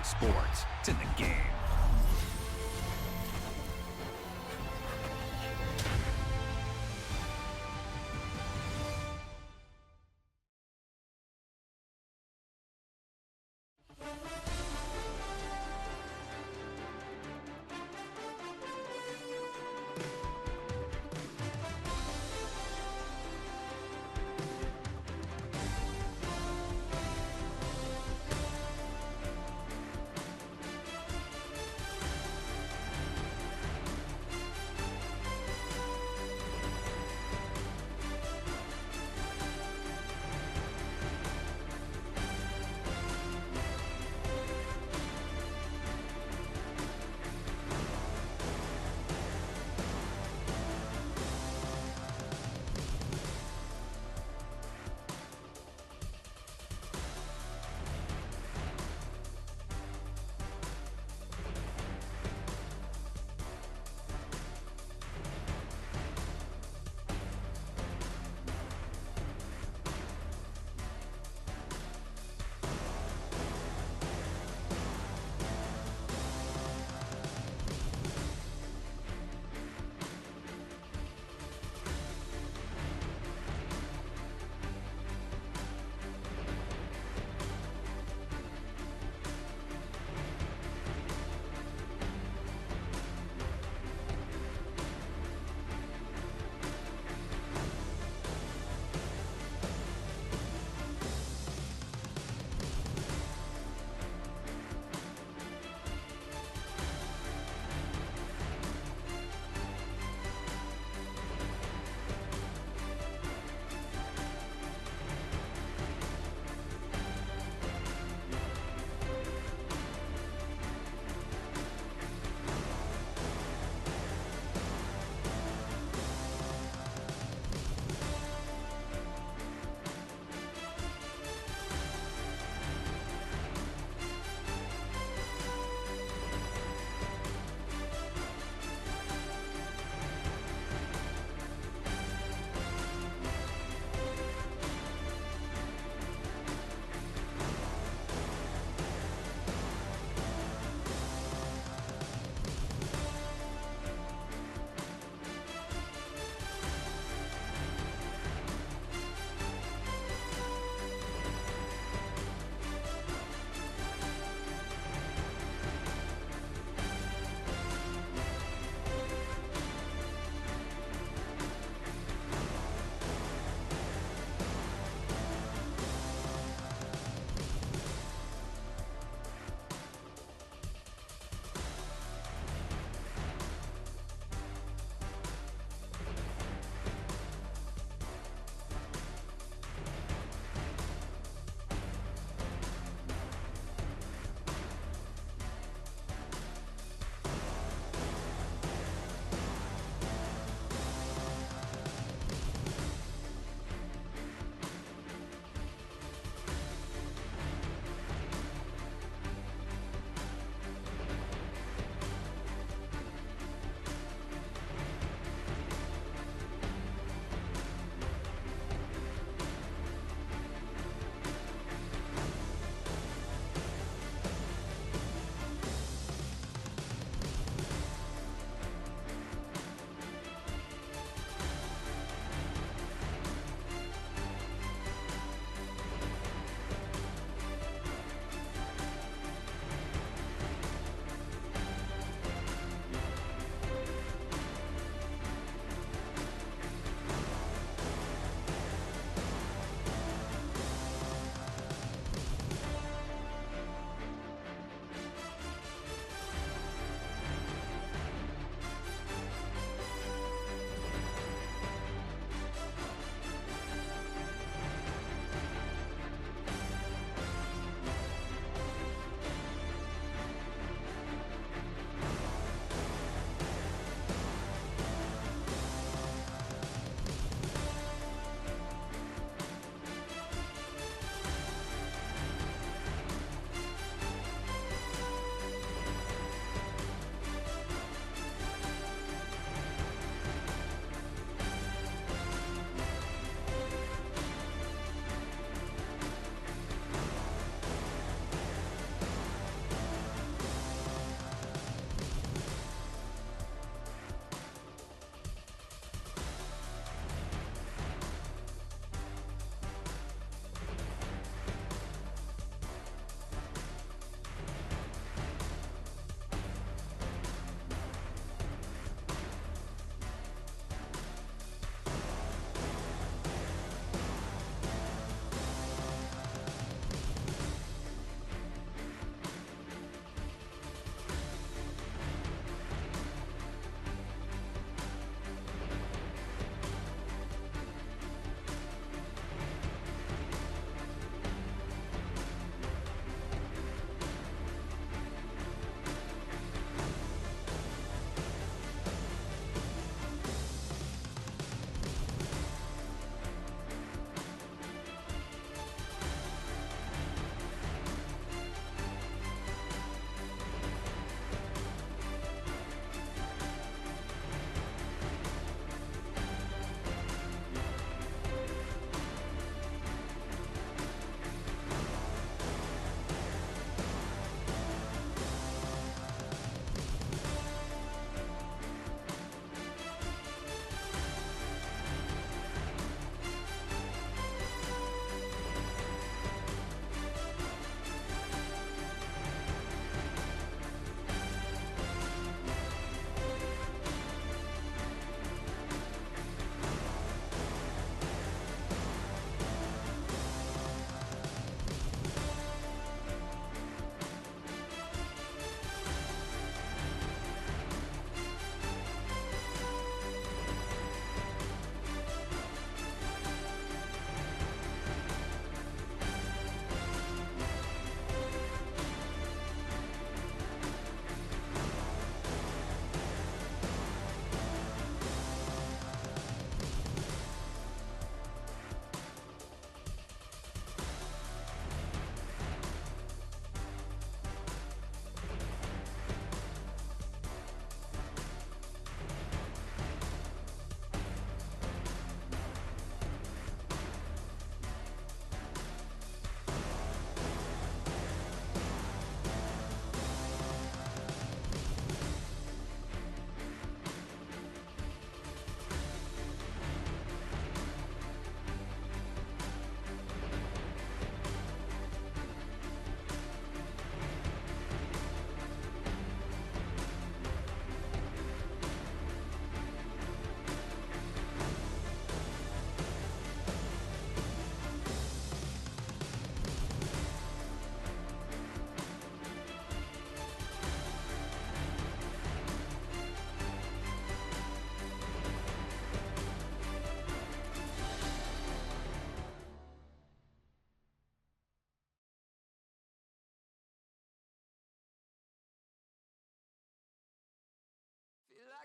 sports. It's in the game.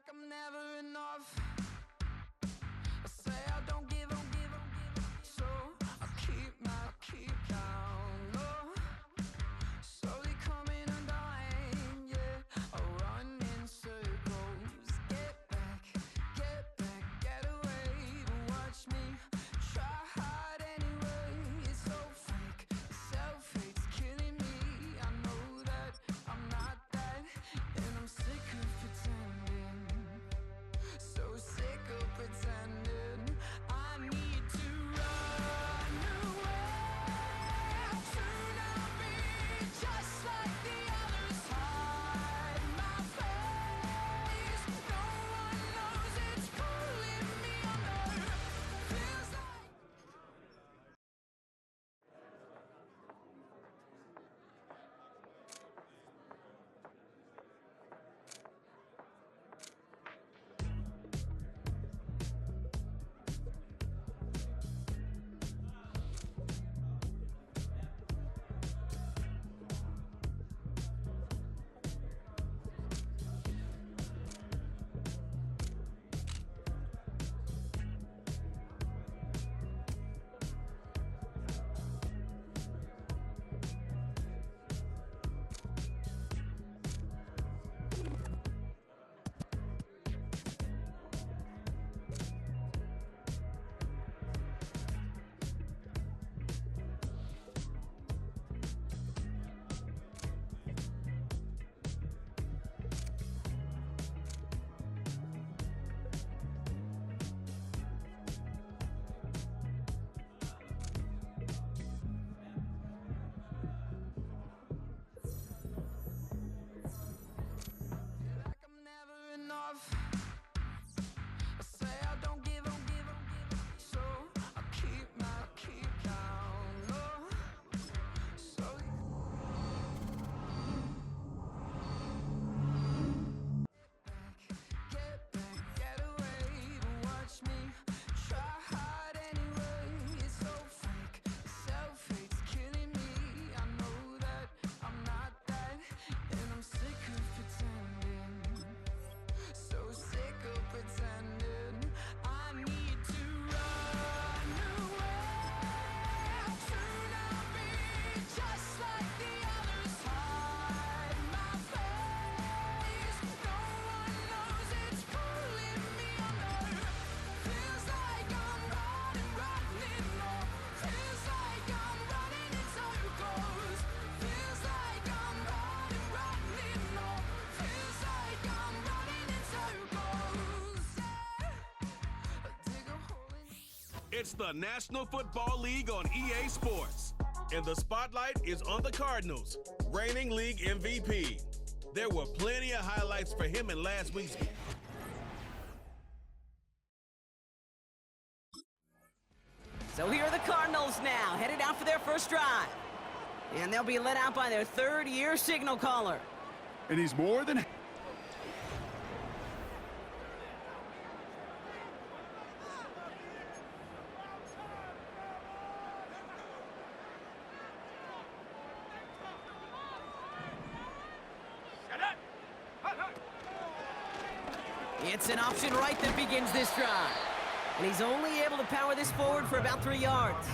like I'm never enough. I say I don't give up, so I keep down low. Slowly coming undone, yeah. I run in circles. Get back, get away. But watch me try hard anyway. It's so fake, self-hate's killing me. I know that I'm not that, and I'm sick of pretending. So sick of pretending. I need to run away to not be just like the others. Hide my face. No one knows it's pulling me under. Feels like I'm never enough. I say I don't give up, so I keep down low. Slowly get away. But watch me try hard anyway. It's so fake, self-hate's killing me. I know that I'm not that, and I'm sick of pretending. So sick of pretending. I need to run away to not be just like the others. Hide my face. No one knows it's pulling me under. Feels like I'm running low. Feels like I'm running in circles. Feels like I'm running low. Feels like I'm running in circles. Yeah. Dig a hole in. It's the National Football League on EA Sports, and the spotlight is on the Cardinals, reigning league MVP. There were plenty of highlights for him in last week's. So here are the Cardinals now, headed out for their first drive. And they'll be led out by their third-year signal caller. And he's more than... It's an option right that begins this drive. And he's only able to power this forward for about 3 yards.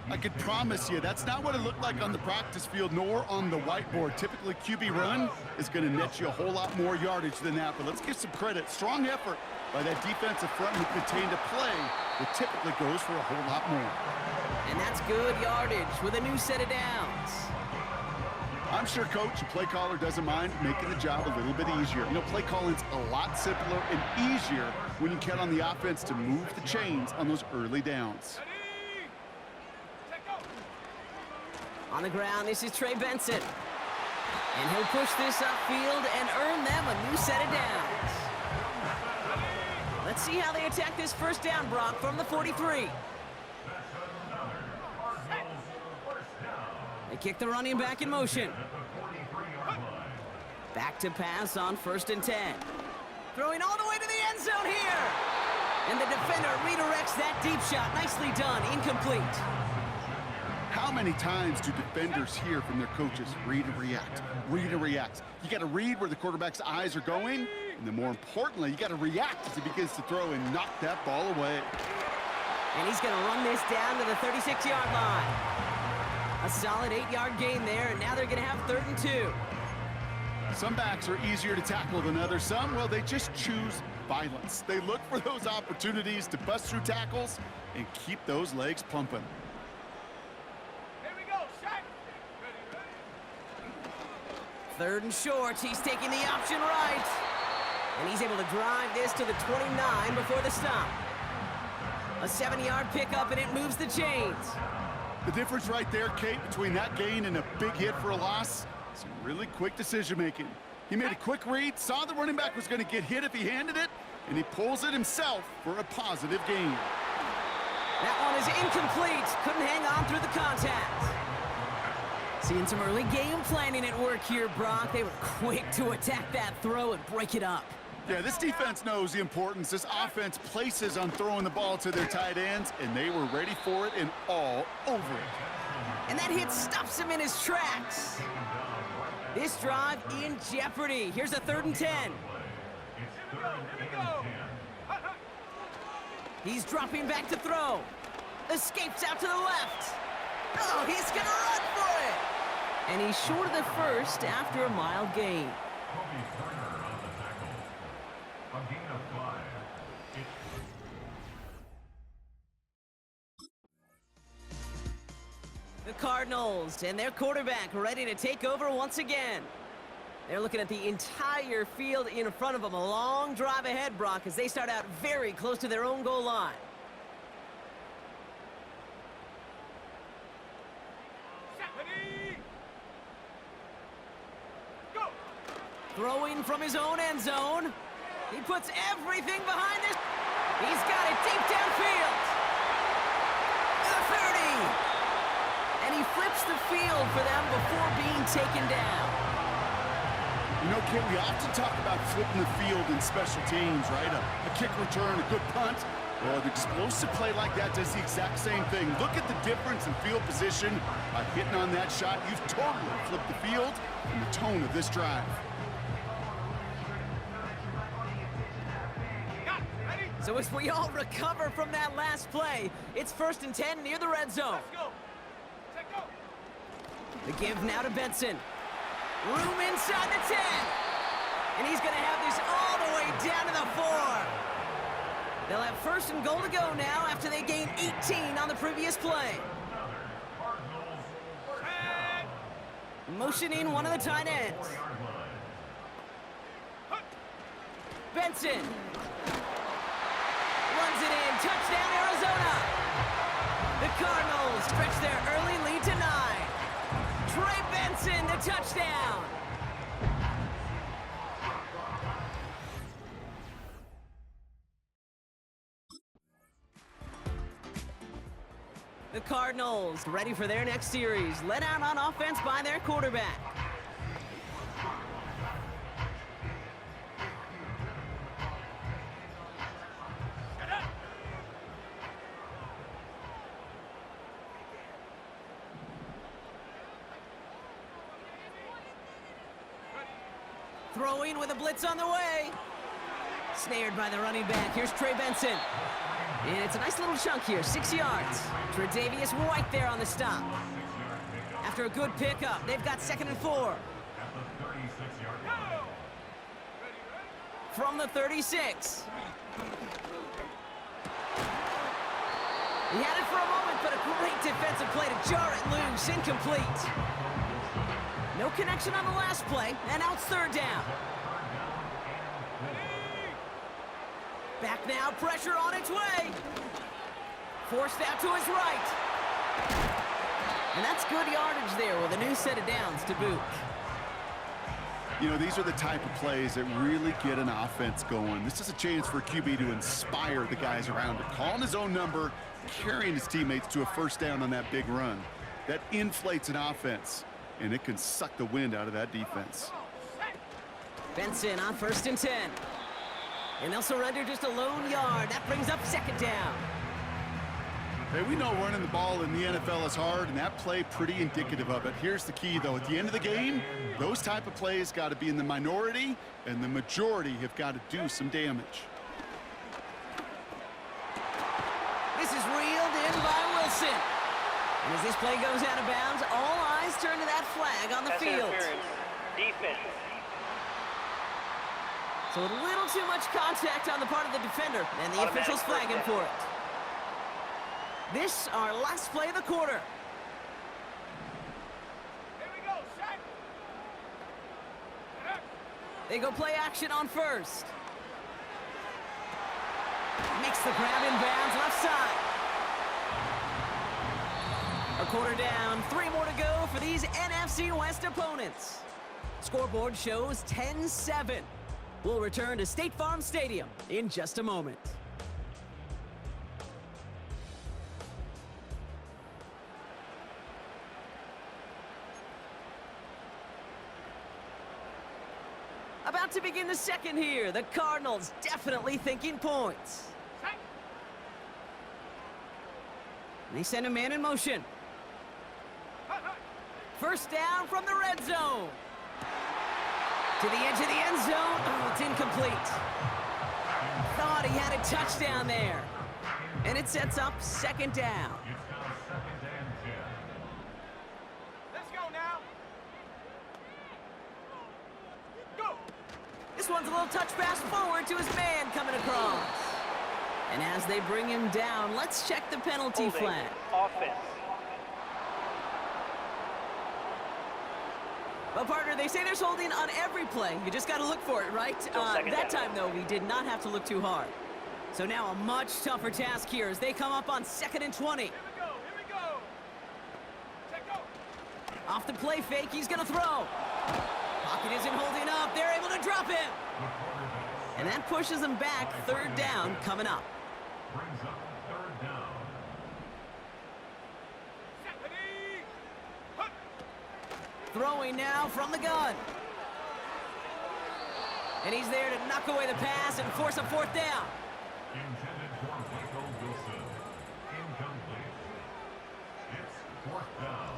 I could promise you, that's not what it looked like on the practice field nor on the whiteboard. Typically, QB run is going to net you a whole lot more yardage than that. But let's give some credit. Strong effort by that defensive front who contained a play that typically goes for a whole lot more. And that's good yardage with a new set of downs. I'm sure coach and play caller doesn't mind making the job a little bit easier. You know, play calling's a lot simpler and easier when you count on the offense to move the chains on those early downs. On the ground, this is Trey Benson. And he'll push this upfield and earn them a new set of downs. Let's see how they attack this first down, Brock, from the 43. They kick the running back in motion. Back to pass on 1st and 10. Throwing all the way to the end zone here. And the defender redirects that deep shot. Nicely done. Incomplete. How many times do defenders hear from their coaches, read and react, read and react? You got to read where the quarterback's eyes are going And then more importantly, you got to react as he begins to throw and knock that ball away. And he's going to run this down to the 36-yard line. A solid 8-yard gain there, and now they're going to have 3rd and 2. Some backs are easier to tackle than others. Some, well, they just choose violence. They look for those opportunities to bust through tackles and keep those legs pumping. Here we go, shot. 3rd and short. He's taking the option right. And he's able to drive this to the 29 before the stop. A 7-yard pickup, and it moves the chains. The difference right there, Kate, between that gain and a big hit for a loss, some really quick decision-making. He made a quick read, saw the running back was going to get hit if he handed it, and he pulls it himself for a positive gain. That one is incomplete. Couldn't hang on through the contact. Seeing some early game planning at work here, Brock. They were quick to attack that throw and break it up. Yeah, this defense knows the importance this offense places on throwing the ball to their tight ends, and they were ready for it and all over it. And that hit stops him in his tracks. This drive in jeopardy. Here's a 3rd and 10. He's dropping back to throw. Escapes out to the left. Oh, he's going to run for it. And he's short of the first after a mild gain. The Cardinals and their quarterback ready to take over once again. They're looking at the entire field in front of them. A long drive ahead, Brock, as they start out very close to their own goal line. Go. Throwing from his own end zone. He puts everything behind this. He's got it deep downfield. The 30. And he flips the field for them before being taken down. You know, Kit, we often talk about flipping the field in special teams, right? A kick return, a good punt. Well, an explosive play like that does the exact same thing. Look at the difference in field position. By hitting on that shot, you've totally flipped the field and the tone of this drive. So as we all recover from that last play, it's 1st and 10 near the red zone. Let's go. Take go. The give now to Benson. Room inside the 10. And he's going to have this all the way down to the 4. They'll have 1st and goal to go now after they gained 18 on the previous play. Motioning one of the tight ends. Benson. Runs it in. Touchdown, Arizona. The Cardinals stretch their early lead to 9. Trey Benson, the touchdown. The Cardinals ready for their next series, led out on offense by their quarterback. Throwing with a blitz on the way. Snared by the running back. Here's Trey Benson. And it's a nice little chunk here, 6 yards. Tre'Davious White there on the stop. After a good pickup, they've got 2nd and 4. From the 36. He had it for a moment, but a great defensive play to jar it loose. Incomplete. No connection on the last play, and now it's 3rd down. Back now, pressure on its way. Forced out to his right. And that's good yardage there with a new set of downs to boot. You know, these are the type of plays that really get an offense going. This is a chance for a QB to inspire the guys around him. Calling his own number, carrying his teammates to a 1st down on that big run. That inflates an offense, and it can suck the wind out of that defense. Benson on 1st and 10. And they'll surrender just a lone yard. That brings up 2nd down. Hey, we know running the ball in the NFL is hard, and that play pretty indicative of it. Here's the key, though. At the end of the game, those type of plays got to be in the minority, and the majority have got to do some damage. This is reeled in by Wilson. And as this play goes out of bounds, all eyes turn to that flag on the field. Defense. So a little too much contact on the part of the defender, and the officials flag him for it. This, our last play of the quarter. Here we go, Shaq. They go play action on first. Makes the grab in bounds, left side. A quarter down, 3 more to go for these NFC West opponents. Scoreboard shows 10-7. We'll return to State Farm Stadium in just a moment. About to begin the second here. The Cardinals definitely thinking points. And they send a man in motion. First down from the red zone. To the edge of the end zone. Oh, it's incomplete. Thought he had a touchdown there. And it sets up second down. Let's go now. Go. This one's a little touch pass forward to his man coming across. And as they bring him down, let's check the penalty flag. Offense. Well, partner, they say there's holding on every play. You just got to look for it, right? That time, though, we did not have to look too hard. So now a much tougher task here as they come up on 2nd and 20. Here we go. Here we go. Check go. Off the play fake, he's going to throw. Pocket isn't holding up. They're able to drop him. And that pushes them back. 3rd down coming up. Brings up 3rd down. Throwing now from the gun. And he's there to knock away the pass and force a 4th down. Intended for Michael Wilson. Incomplete. It's 4th down.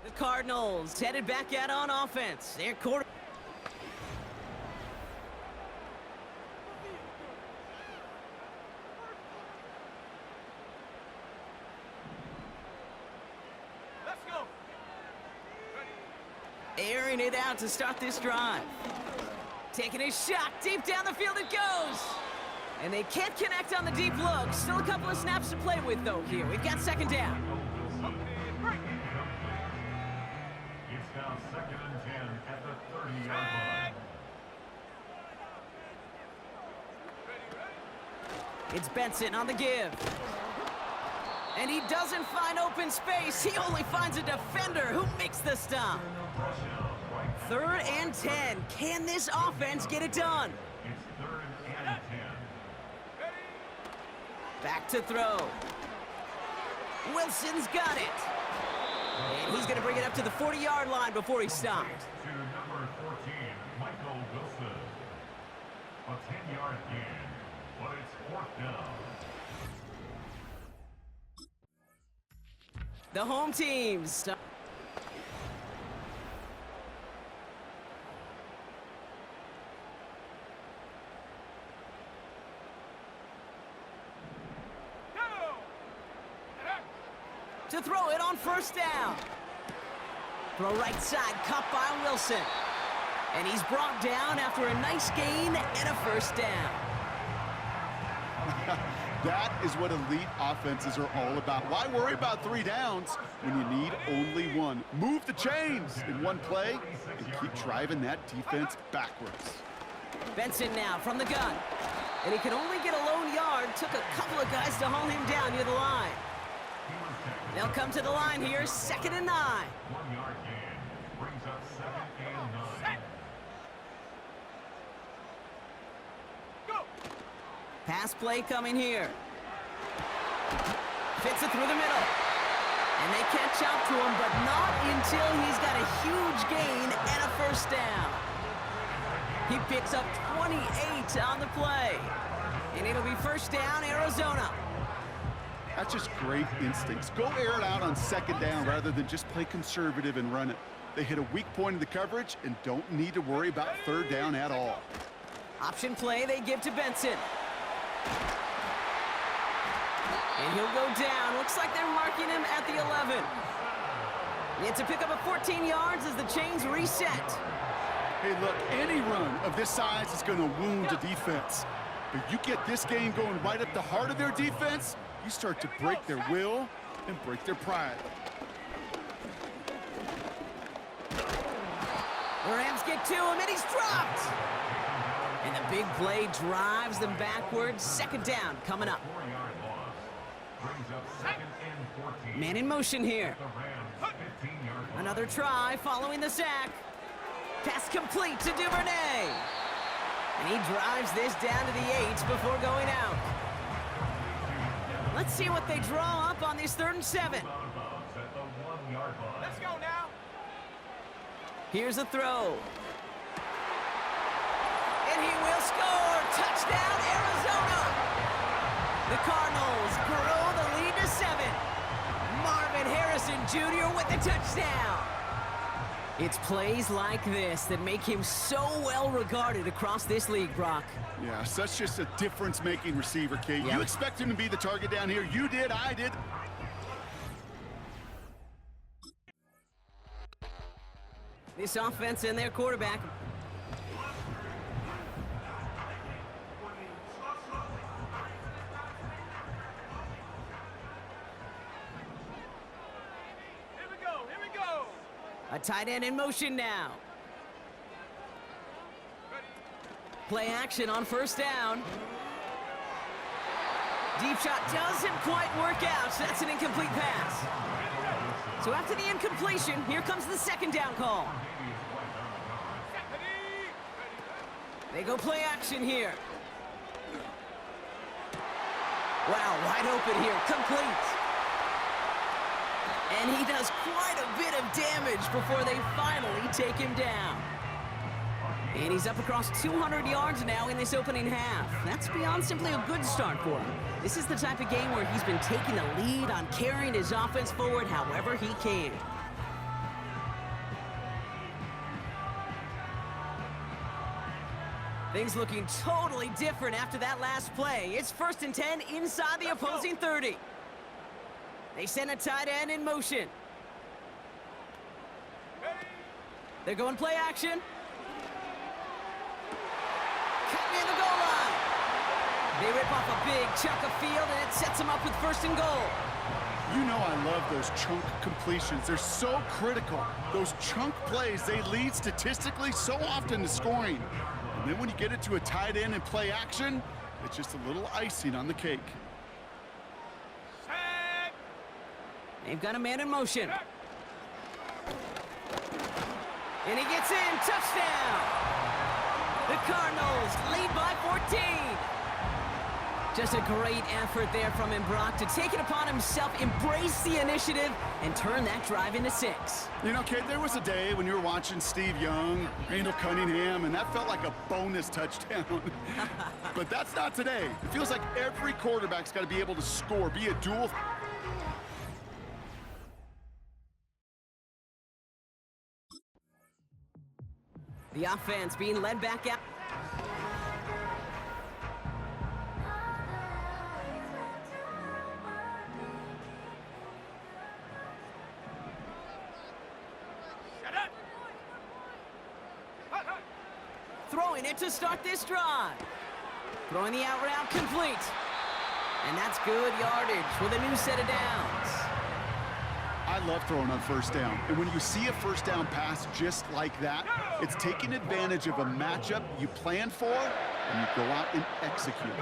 The Cardinals headed back out on offense. Their quarter. Airing it out to start this drive. Taking a shot, deep down the field it goes. And they can't connect on the deep look. Still a couple of snaps to play with, though, here. We've got 2nd down. It's now 2nd and 10 at the 30-yard line. It's Benson on the give. And he doesn't find open space. He only finds a defender who makes the stop. 3rd and 10. Can this offense get it done? It's 3rd and 10. Back to throw. Wilson's got it. And he's going to bring it up to the 40-yard line before he stopped. To number 14, Michael Wilson. A 10-yard gain, but it's 4th down. The home teams. To throw it on 1st down. Throw right side, cut by Wilson. And he's brought down after a nice gain and a 1st down. That is what elite offenses are all about. Why worry about 3 downs when you need only 1? Move the chains in one play and keep driving that defense backwards. Benson now from the gun. And he can only get a lone yard. Took a couple of guys to haul him down near the line. They'll come to the line here, 2nd and 9. 1-yard gain brings up 2nd and 9. Go. Pass play coming here. Fits it through the middle. And they catch up to him, but not until he's got a huge gain and a 1st down. He picks up 28 on the play. And it'll be first down, Arizona. That's just great instincts. Go air it out on second down rather than just play conservative and run it. They hit a weak point in the coverage and don't need to worry about third down at all. Option play they give to Benson. And he'll go down. Looks like they're marking him at the 11. It's a pickup of 14 yards as the chains reset. Hey, look, any run of this size is going to wound a defense. But you get this game going right at the heart of their defense, you start to break their will and break their pride. The Rams get to him, and he's dropped. And the big play drives them backwards. Second down coming up. Man in motion here. Another try following the sack. Pass complete to Duvernay. And he drives this down to the 8 before going out. Let's see what they draw up on this 3rd and 7. Let's go now. Here's a throw. And he will score. Touchdown, Arizona. The Cardinals grow the lead to 7. Marvin Harrison Jr. with the touchdown. It's plays like this that make him so well regarded across this league, Brock. Yeah, such just a difference-making receiver, Kate. Yeah. You expect him to be the target down here. You did, I did. This offense and their quarterback. Here we go. Here we go. A tight end in motion now. Play action on first down. Deep shot doesn't quite work out. So that's an incomplete pass. So after the incompletion, here comes the second down call. They go play action here. Wow, wide open here, complete. And he does quite a bit of damage before they finally take him down. And he's up across 200 yards now in this opening half. That's beyond simply a good start for him. This is the type of game where he's been taking the lead on carrying his offense forward however he can. Things looking totally different after that last play. It's 1st and 10 inside the opposing 30. They send a tight end in motion. They're going play action. Cut near the goal line. They rip off a big chunk of field, and it sets them up with 1st and goal. You know I love those chunk completions. They're so critical. Those chunk plays, they lead statistically so often to scoring. And then when you get it to a tight end and play action, it's just a little icing on the cake. They've got a man in motion. And he gets in. Touchdown! The Cardinals lead by 14. Just a great effort there from him, Brock, to take it upon himself, embrace the initiative, and turn that drive into 6. You know, Kate, there was a day when you were watching Steve Young, Randall Cunningham, and that felt like a bonus touchdown. But that's not today. It feels like every quarterback's got to be able to score, be a dual. The offense being led back out. Throwing it to start this drive. Throwing the out route complete. And that's good yardage with a new set of downs. I love throwing on first down. And when you see a first down pass just like that, it's taking advantage of a matchup you planned for, and you go out and execute.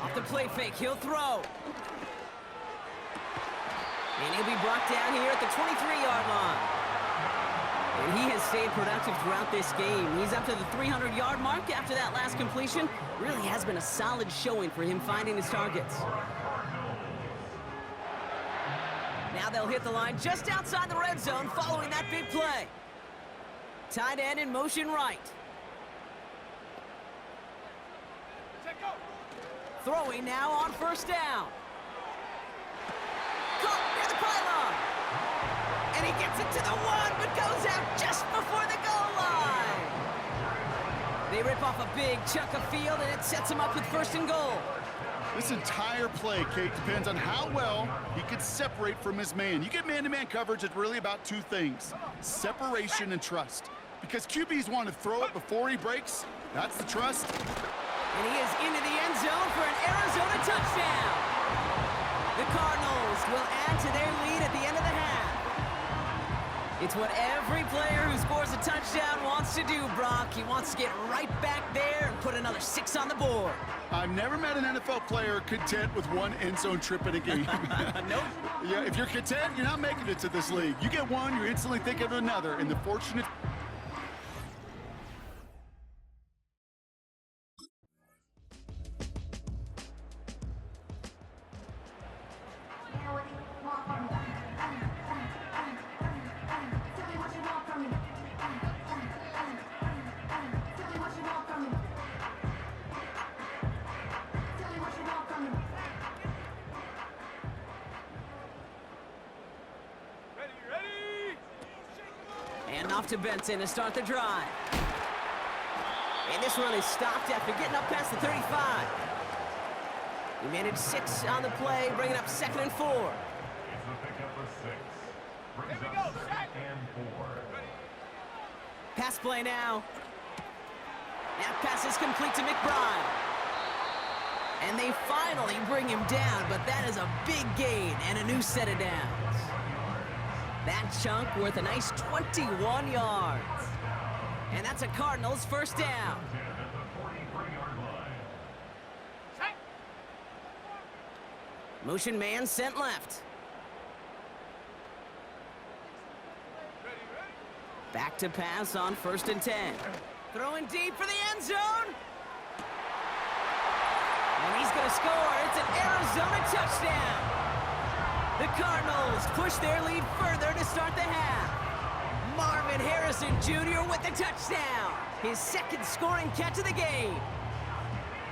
Off the play fake, he'll throw. And he'll be brought down here at the 23-yard line. And he has stayed productive throughout this game. He's up to the 300-yard mark after that last completion. Really has been a solid showing for him finding his targets. Now they'll hit the line just outside the red zone following that big play. Tight end in motion right. Throwing now on first down. Caught near the pylon. And he gets it to the 1, but goes out just before the goal line. They rip off a big chunk of field, and it sets him up with first and goal. This entire play, Kate, depends on how well he can separate from his man. You get man-to-man coverage, it's really about two things: separation and trust. Because QBs want to throw it before he breaks. That's the trust. And he is into the end zone for an Arizona touchdown. The Cardinals will add to their lead at the end of the half. It's what every player who scores a touchdown wants to do, Brock. He wants to get right back there and put another 6 on the board. I've never met an NFL player content with one end zone trip in a game. Nope. Yeah, if you're content, you're not making it to this league. You get one, you're instantly thinking of another. And the fortunate... And off to Benson to start the drive. And this run is stopped after getting up past the 35. He managed 6 on the play, bringing up 2nd and 4. It's a pickup of 6. Brings up 2nd and 4. Pass play now. That pass is complete to McBride. And they finally bring him down, but that is a big gain and a new set of downs. That chunk worth a nice 21 yards. And that's a Cardinals first down. Motion man sent left. Back to pass on 1st and 10. Throwing deep for the end zone. And he's going to score. It's an Arizona touchdown. The Cardinals push their lead further to start the half. Marvin Harrison Jr. with the touchdown. His 2nd scoring catch of the game.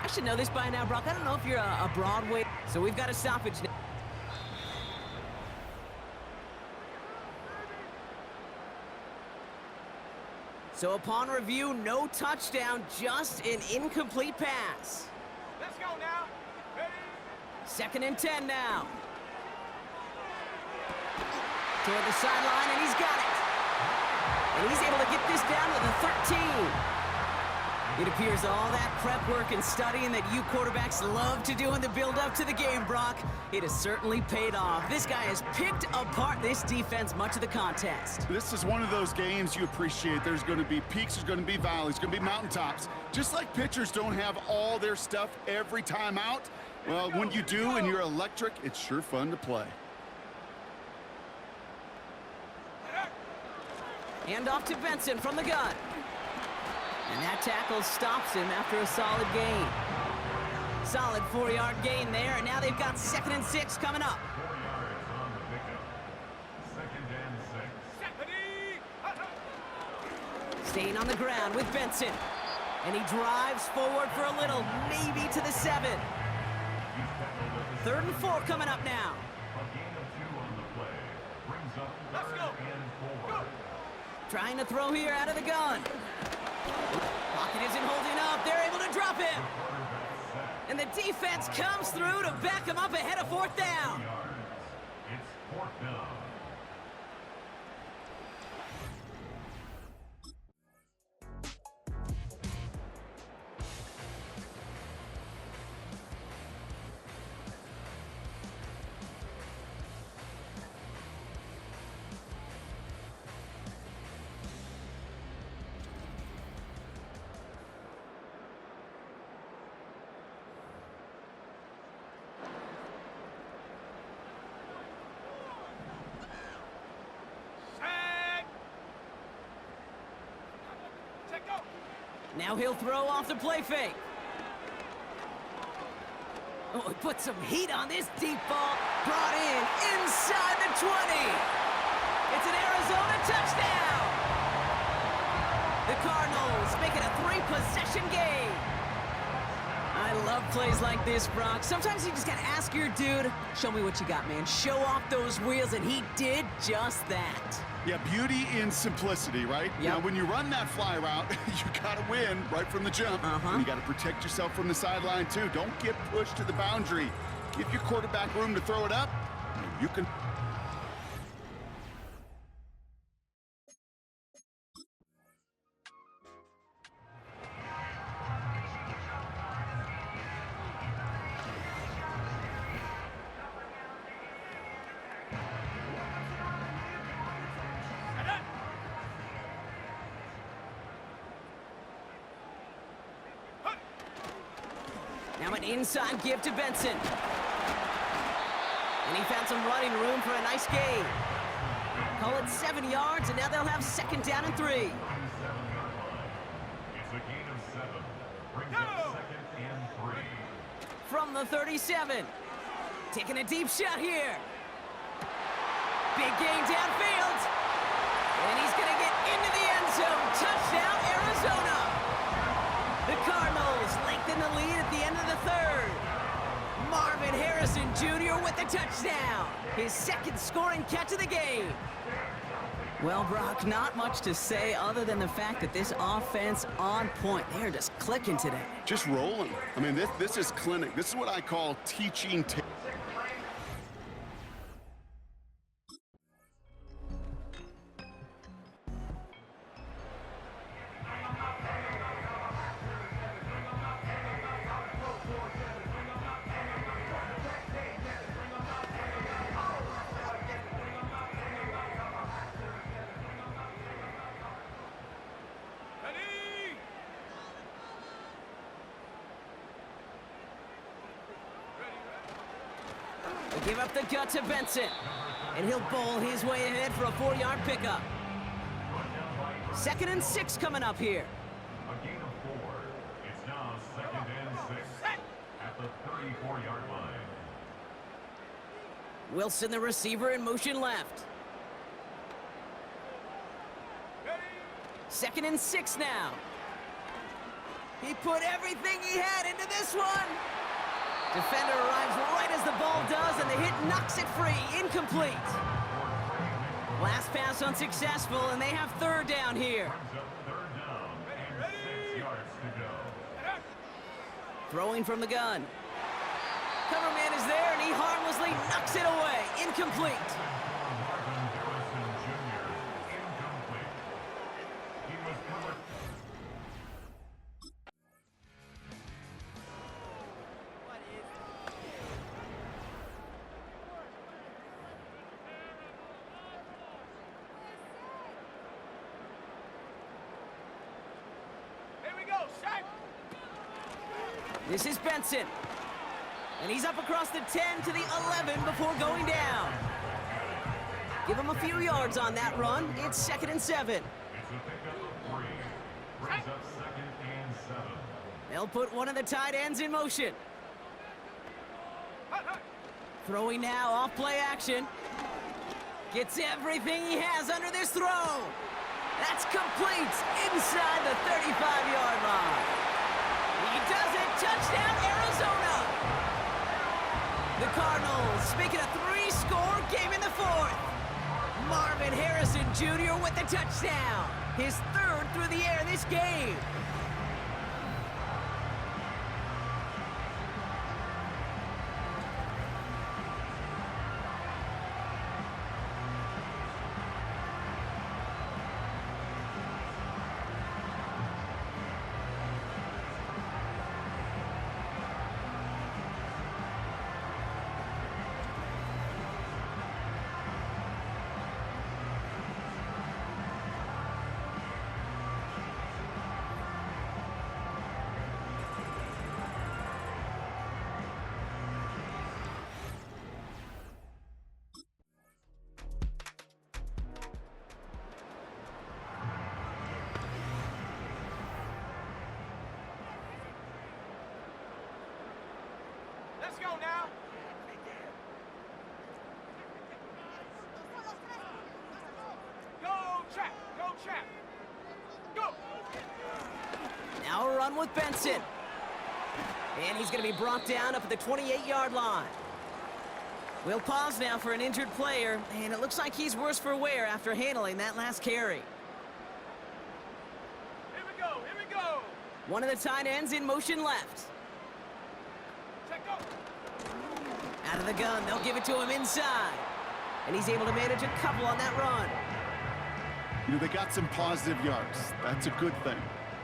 I should know this by now, Brock. I don't know if you're a Broadway. So we've got a stoppage now. So upon review, no touchdown, just an incomplete pass. Let's go now. Ready? 2nd and 10 now. Toward the sideline, and he's got it. And he's able to get this down to the 13. It appears all that prep work and studying that you quarterbacks love to do in the build-up to the game, Brock, it has certainly paid off. This guy has picked apart this defense much of the contest. This is one of those games you appreciate. There's going to be peaks, there's going to be valleys, there's going to be mountaintops. Just like pitchers don't have all their stuff every time out, well, when you do and you're electric, it's sure fun to play. Hand off to Benson from the gun. And that tackle stops him after a solid gain. Solid 4-yard gain there, and now they've got 2nd and 6 coming up. 4 yards on the pickup. 2nd and 6. Staying on the ground with Benson. And he drives forward for a little, maybe to the 7. 3rd and 4 coming up now. A gain of 2 on the play. Brings up 3rd and 4. Trying to throw here out of the gun. Pocket isn't holding up. They're able to drop him. And the defense comes through to back him up ahead of 4th down. It's 4th down. Now he'll throw off the play fake. Oh, he put some heat on this deep ball. Brought in inside the 20. It's an Arizona touchdown. The Cardinals make it a 3-possession game. I love plays like this, Brock. Sometimes you just gotta ask your dude, show me what you got, man. Show off those wheels, and he did just that. Yeah, beauty in simplicity, right? Yep. Now, when you run that fly route, you gotta win right from the jump. And you gotta protect yourself from the sideline, too. Don't get pushed to the boundary. Give your quarterback room to throw it up, and you can... Now an inside give to Benson. And he found some running room for a nice gain. Call it 7 yards, and now they'll have 2nd down and 3. It's a gain of 7. Brings up 2nd and 3. From the 37. Taking a deep shot here. Big gain downfield. And he's going to get into the end zone. Touchdown, Arizona. The Cardinals lengthen the lead at the end of the 3rd. Marvin Harrison Jr. with the touchdown. His 2nd scoring catch of the game. Well, Brock, not much to say other than the fact that this offense on point. They're just clicking today. Just rolling. I mean, this is clinic. This is what I call teaching. They give up the gut to Benson. And he'll bowl his way ahead for a 4-yard pickup. 2nd and 6 coming up here. A gain of 4. It's now 2nd and 6 at the 34-yard line. Wilson, the receiver, in motion left. 2nd and 6 now. He put everything he had into this one. Defender arrives right as the ball does, and the hit knocks it free. Incomplete. Last pass unsuccessful, and they have 3rd down here. Brings up 3rd down and 6 yards to go. Throwing from the gun. Cover man is there, and he harmlessly knocks it away. Incomplete. Marvin Harrison Jr. Incomplete. He was covered. This is Benson. And he's up across the 10 to the 11 before going down. Give him a few yards on that run. It's 2nd and 7. It's a pickup of 3. Brings up 2nd and 7. They'll put one of the tight ends in motion. Throwing now, off play action. Gets everything he has under this throw. That's complete inside the 35-yard line. He does it. Touchdown, Arizona. The Cardinals make it a 3-score game in the 4th. Marvin Harrison Jr. with the touchdown. His 3rd through the air this game. Let's go now. Go, Chap. Go, Chap. Go. Now a run with Benson. And he's going to be brought down up at the 28-yard line. We'll pause now for an injured player, and it looks like he's worse for wear after handling that last carry. Here we go, here we go. One of the tight ends in motion left. Check go. Out of the gun, they'll give it to him inside. And he's able to manage a couple on that run. You know, they got some positive yards. That's a good thing.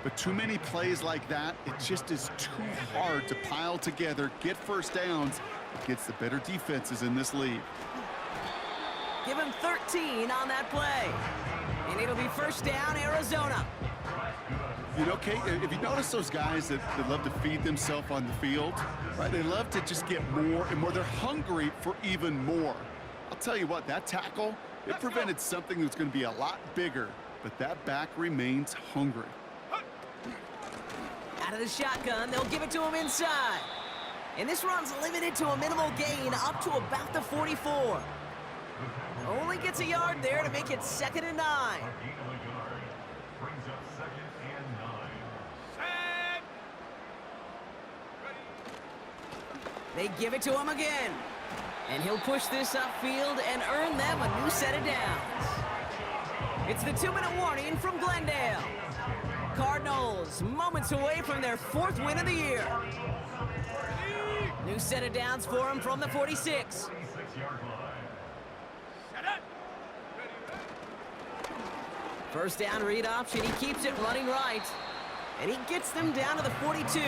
But too many plays like that, it just is too hard to pile together, get first downs against the better defenses in this league. Give him 13 on that play. And it'll be first down, Arizona. You know, Kate, if you notice those guys that love to feed themselves on the field, right? They love to just get more and more. They're hungry for even more. I'll tell you what, that tackle, it prevented something that's going to be a lot bigger, but that back remains hungry. Out of the shotgun, they'll give it to him inside. And this run's limited to a minimal gain up to about the 44. Only gets a yard there to make it 2nd and 9. A gain of a yard brings up 2nd and 9. Set. Ready. They give it to him again. And he'll push this upfield and earn them a new set of downs. It's the 2-minute warning from Glendale. Cardinals moments away from their 4th win of the year. New set of downs for him from the 46. 26-yard line. Set it. Ready. First down read option, he keeps it running right. And he gets them down to the 42.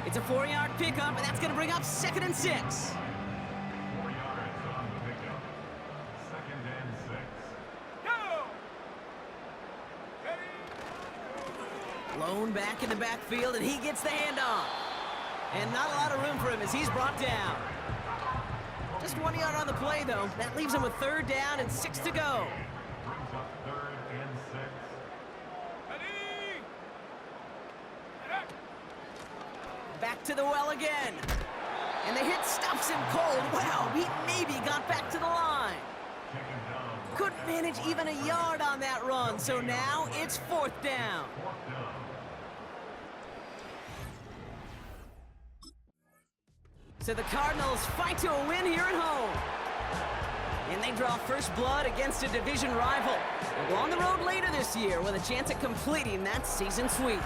It's a 4-yard pickup, and that's going to bring up 2nd and 6. 4 yards on the pickup. 2nd and 6. Go. Ready. Lone back in the backfield, and he gets the handoff. And not a lot of room for him as he's brought down. Just 1 yard on the play, though. That leaves him with 3rd down and 6 to go. Brings up 3rd and 6. Ready. Set it. Back to the well again. And the hit stops him cold. Wow, he maybe got back to the line. Taken down. Couldn't manage even a yard on that run, so now it's 4th down. 4th down. So the Cardinals fight to a win here at home. And they draw first blood against a division rival. They'll go on the road later this year with a chance at completing that season sweep.